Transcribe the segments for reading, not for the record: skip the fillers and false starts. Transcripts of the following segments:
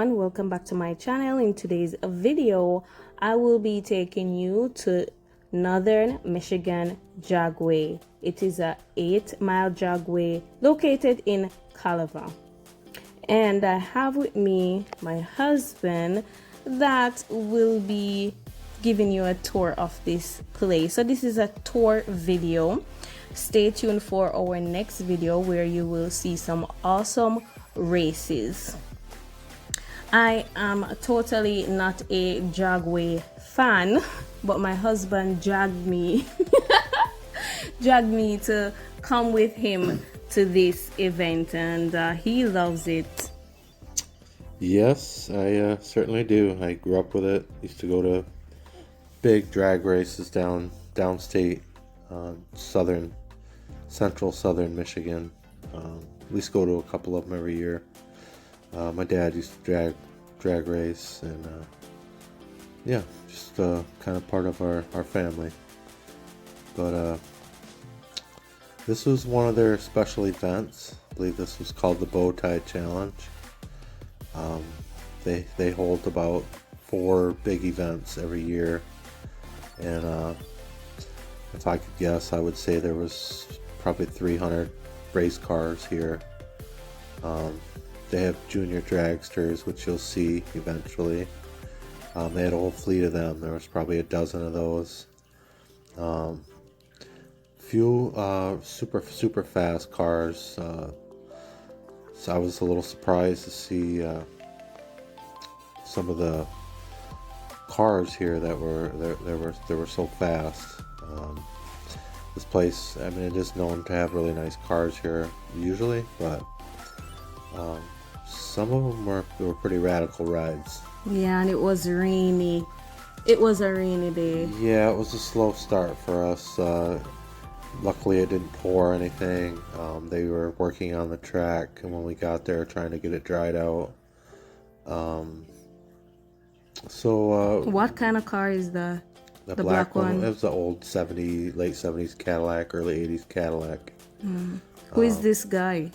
everyone, welcome back to my channel. In today's video I will be taking you to Northern Michigan Dragway. It is a 8-mile dragway located in Calaver, and I have with me my husband that will be giving you a tour of this place. So this is a tour video. Stay tuned for our next video where you will see some awesome races. I am totally not a dragway fan, but my husband dragged me to come with him to this event, and he loves it. Yes, I certainly do. I grew up with it. Used to go to big drag races downstate, central southern Michigan. We used to go to a couple of them every year. My dad used to drag race, and yeah, just kind of part of our family. But this was one of their special events. I believe this was called the Bow Tie Challenge. They hold about 4 big events every year, and if I could guess, I would say there was probably 300 race cars here. They have junior dragsters, which you'll see eventually. They had a whole fleet of them. There was probably a dozen of those. Few super fast cars. So I was a little surprised to see some of the cars here that were so fast. This place, I mean, it is known to have really nice cars here usually, but some of them were pretty radical rides. Yeah, and it was rainy. It was a rainy day. Yeah, it was a slow start for us. Luckily, it didn't pour or anything. They were working on the track, and when we got there, trying to get it dried out. What kind of car is that? The black one. It was the old late 70s Cadillac, early 80s Cadillac. Who is this guy?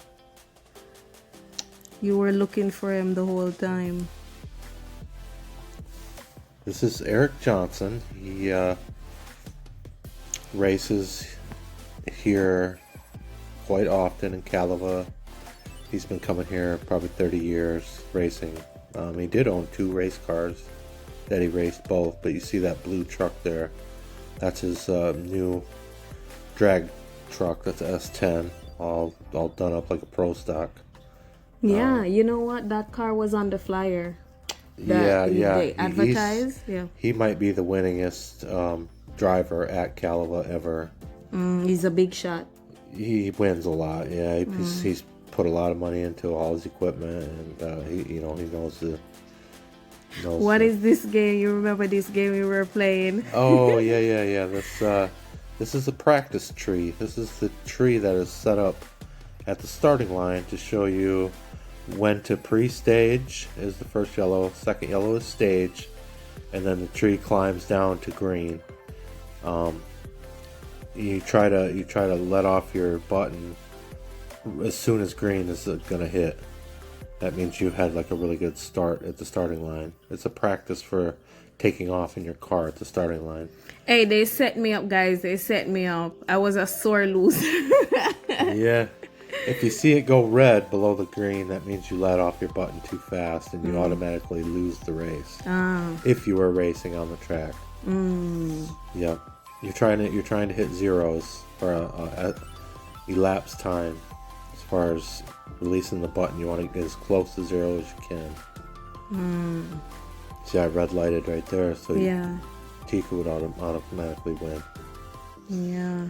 You were looking for him the whole time. This is Eric Johnson. He races here quite often in Calaver. He's been coming here probably 30 years racing. He did own 2 race cars that he raced both, but you see that blue truck there, that's his new drag truck. That's a S10, all done up like a pro stock. Yeah, you know what, that car was on the flyer that they advertised. He might be the winningest driver at Calaver ever. He's a big shot. He wins a lot. Yeah, he's put a lot of money into all his equipment, and he knows the. What is this game? You remember this game we were playing? Oh yeah. This is a practice tree. This is the tree that is set up at the starting line to show you when to pre-stage is the first yellow, second yellow is stage, and then the tree climbs down to green. You try to let off your button as soon as green is gonna hit. That means you had like a really good start at the starting line. It's a practice for taking off in your car at the starting line. Hey, they set me up, guys. They set me up. I was a sore loser. Yeah. If you see it go red below the green, that means you let off your button too fast, and you automatically lose the race. If you were racing on the track. Yep. You're trying to hit zeros for a elapsed time. As far as releasing the button, you want to get as close to 0 as you can. See, I red lighted right there, so Tika would automatically win. Yeah.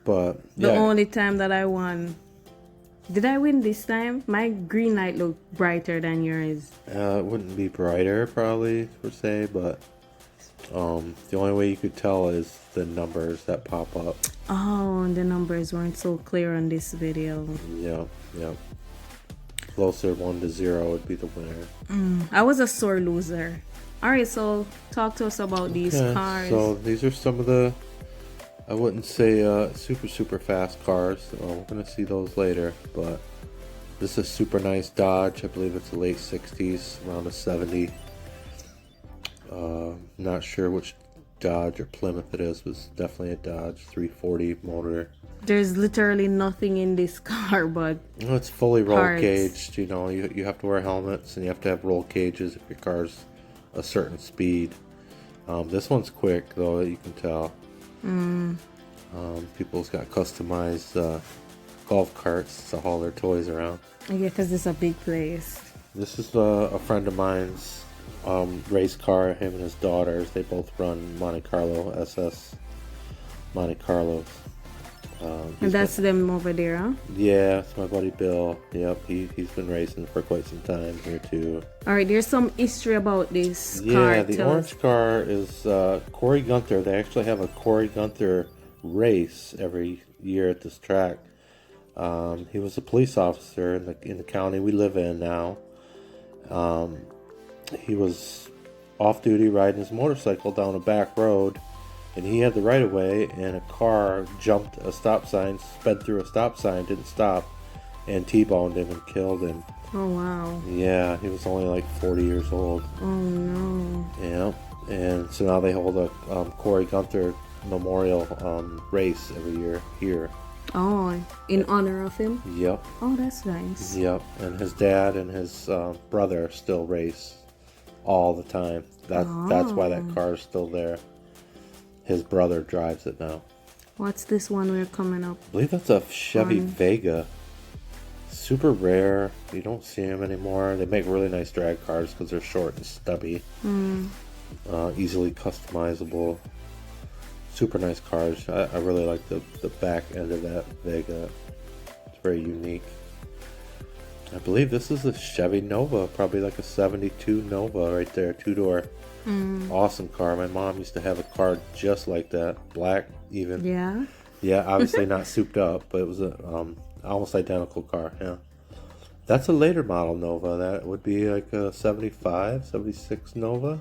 But the only time that I won. Did I win this time? My green light looked brighter than yours. It wouldn't be brighter probably per se, but the only way you could tell is the numbers that pop up. Oh, and the numbers weren't so clear on this video. Yeah. Closer 1 to 0 would be the winner. I was a sore loser. Alright, so talk to us about these cars. So these are some of the, I wouldn't say super fast cars. We're going to see those later, but This is a super nice Dodge. I believe it's the late 60s, around a 70. Not sure which Dodge or Plymouth it is, but it's definitely a Dodge 340 motor. There's literally nothing in this car but It's fully roll parts. caged. You know, you have to wear helmets and you have to have roll cages if your car's a certain speed. This one's quick though, you can tell. People's got customized golf carts to haul their toys around. Yeah, because it's a big place. This is a friend of mine's race car. Him and his daughters, they both run Monte Carlo SS Monte Carlos. And that's them over there, huh? Yeah, it's my buddy Bill. Yep, he's been racing for quite some time here too. All right, there's some history about this car. Yeah, the orange car is Corey Gunther. They actually have a Corey Gunther race every year at this track. He was a police officer in the county we live in now. He was off duty riding his motorcycle down a back road, and he had the right of way, and a car jumped a stop sign, sped through a stop sign, didn't stop, and T-boned him and killed him. Oh, wow. Yeah, he was only like 40 years old. Oh, no. Yeah, and so now they hold a Corey Gunther memorial race every year here. Oh, in honor of him? Yep. Oh, that's nice. Yep, and his dad and his brother still race all the time. That's why that car is still there. His brother drives it now. What's this one we're coming up? I believe that's a Chevy Vega. Super rare. You don't see them anymore. They make really nice drag cars because they're short and stubby. Easily customizable. Super nice cars. I really like the back end of that Vega. It's very unique. I believe this is a Chevy Nova, probably like a 72 Nova right there, 2-door. Awesome car. My mom used to have a car just like that, black even. Yeah? Yeah, obviously not souped up, but it was a almost identical car. Yeah, that's a later model Nova. That would be like a 75, 76 Nova.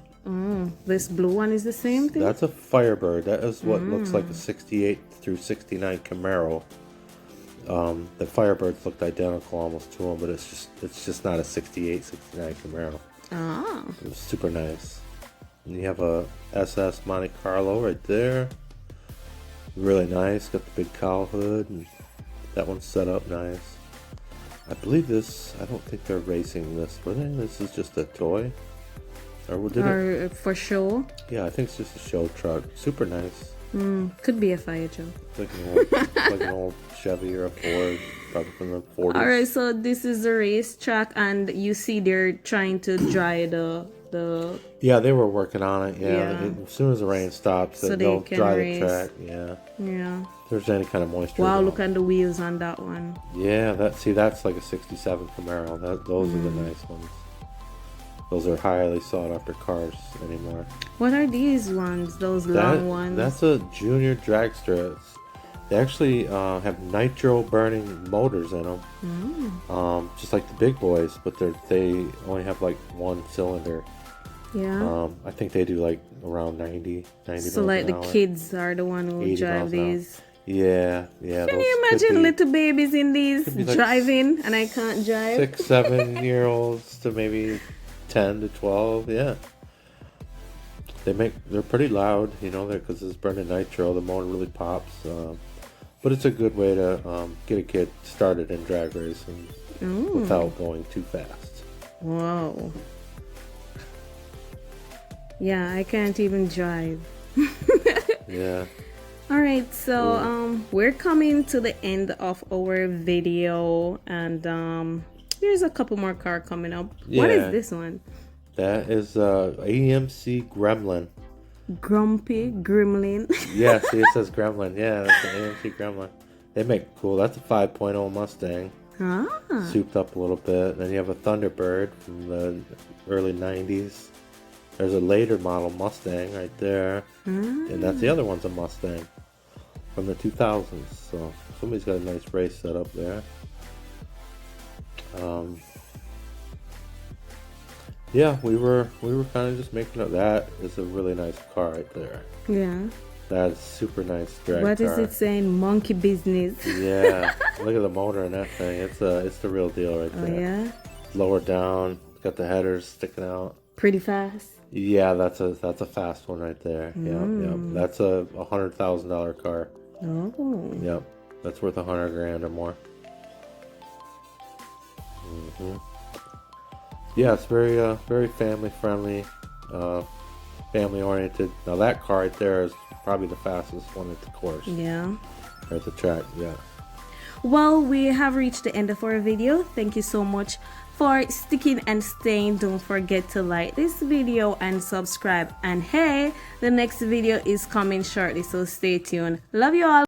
This blue one is the same thing? That's a Firebird. That is what looks like a 68 through 69 Camaro. The Firebirds looked identical almost to them, but it's just not a 68, 69 Camaro. Oh. It was super nice. And you have a SS Monte Carlo right there. Really nice. Got the big cowl hood, and that one's set up nice. I believe this, I don't think they're racing this, were they? This is just a toy? Or for show? Yeah, I think it's just a show truck. Super nice. Could be a fire truck. Like an old Chevy or a Ford, probably from the 40s. Alright, so this is a racetrack, and you see they're trying to dry the Yeah, they were working on it. Yeah. As soon as the rain stops, So they'll they can dry race. the track. Yeah. Yeah. If there's any kind of moisture. Wow, they'll- look at the wheels on that one. Yeah, that's like a 67 Camaro. Those are the nice ones. Those are highly sought after cars anymore. What are these ones? Those long ones? That's a junior dragster. They actually have nitro burning motors in them, just like the big boys, but they only have like one cylinder. Yeah. I think they do like around 90 So miles like an the hour. kids are the one who 80 drive miles an hour. these. Yeah. Can those you could imagine be little babies in these be like driving and I can't drive? 6, 7-year-olds to maybe 10 to 12. Yeah. They're pretty loud, because it's burning nitro. The motor really pops. But it's a good way to get a kid started in drag racing without going too fast. Whoa. Yeah, I can't even drive. Yeah. Alright, so we're coming to the end of our video, and there's a couple more car coming up. What Yeah. is this one? That is AMC Gremlin. Grumpy Gremlin. Yeah, see, it says Gremlin. Yeah, that's the AMC Gremlin. They make cool. That's a 5.0 Mustang. Souped up a little bit. Then you have a Thunderbird from the early 90s. There's a later model Mustang right there. And that's the other one's a Mustang from the 2000s. So somebody's got a nice race set up there. Yeah, we were kind of just making it. That is a really nice car right there. Yeah. That's super nice drag What car. is it saying? Monkey business. Yeah, look at the motor in that thing. It's the real deal right Oh there. yeah, Lower down, got the headers sticking out. pretty fast. Yeah, that's a fast one right there. Yep. That's a $100,000 car. Oh. Yep, that's worth $100,000 or more. Yeah, it's very family friendly, family oriented. Now that car right there is probably the fastest one at the course. Yeah. Or at the track. Yeah. Well, we have reached the end of our video. Thank you so much for sticking and staying. Don't forget to like this video and subscribe. And hey, the next video is coming shortly, so stay tuned. Love you all.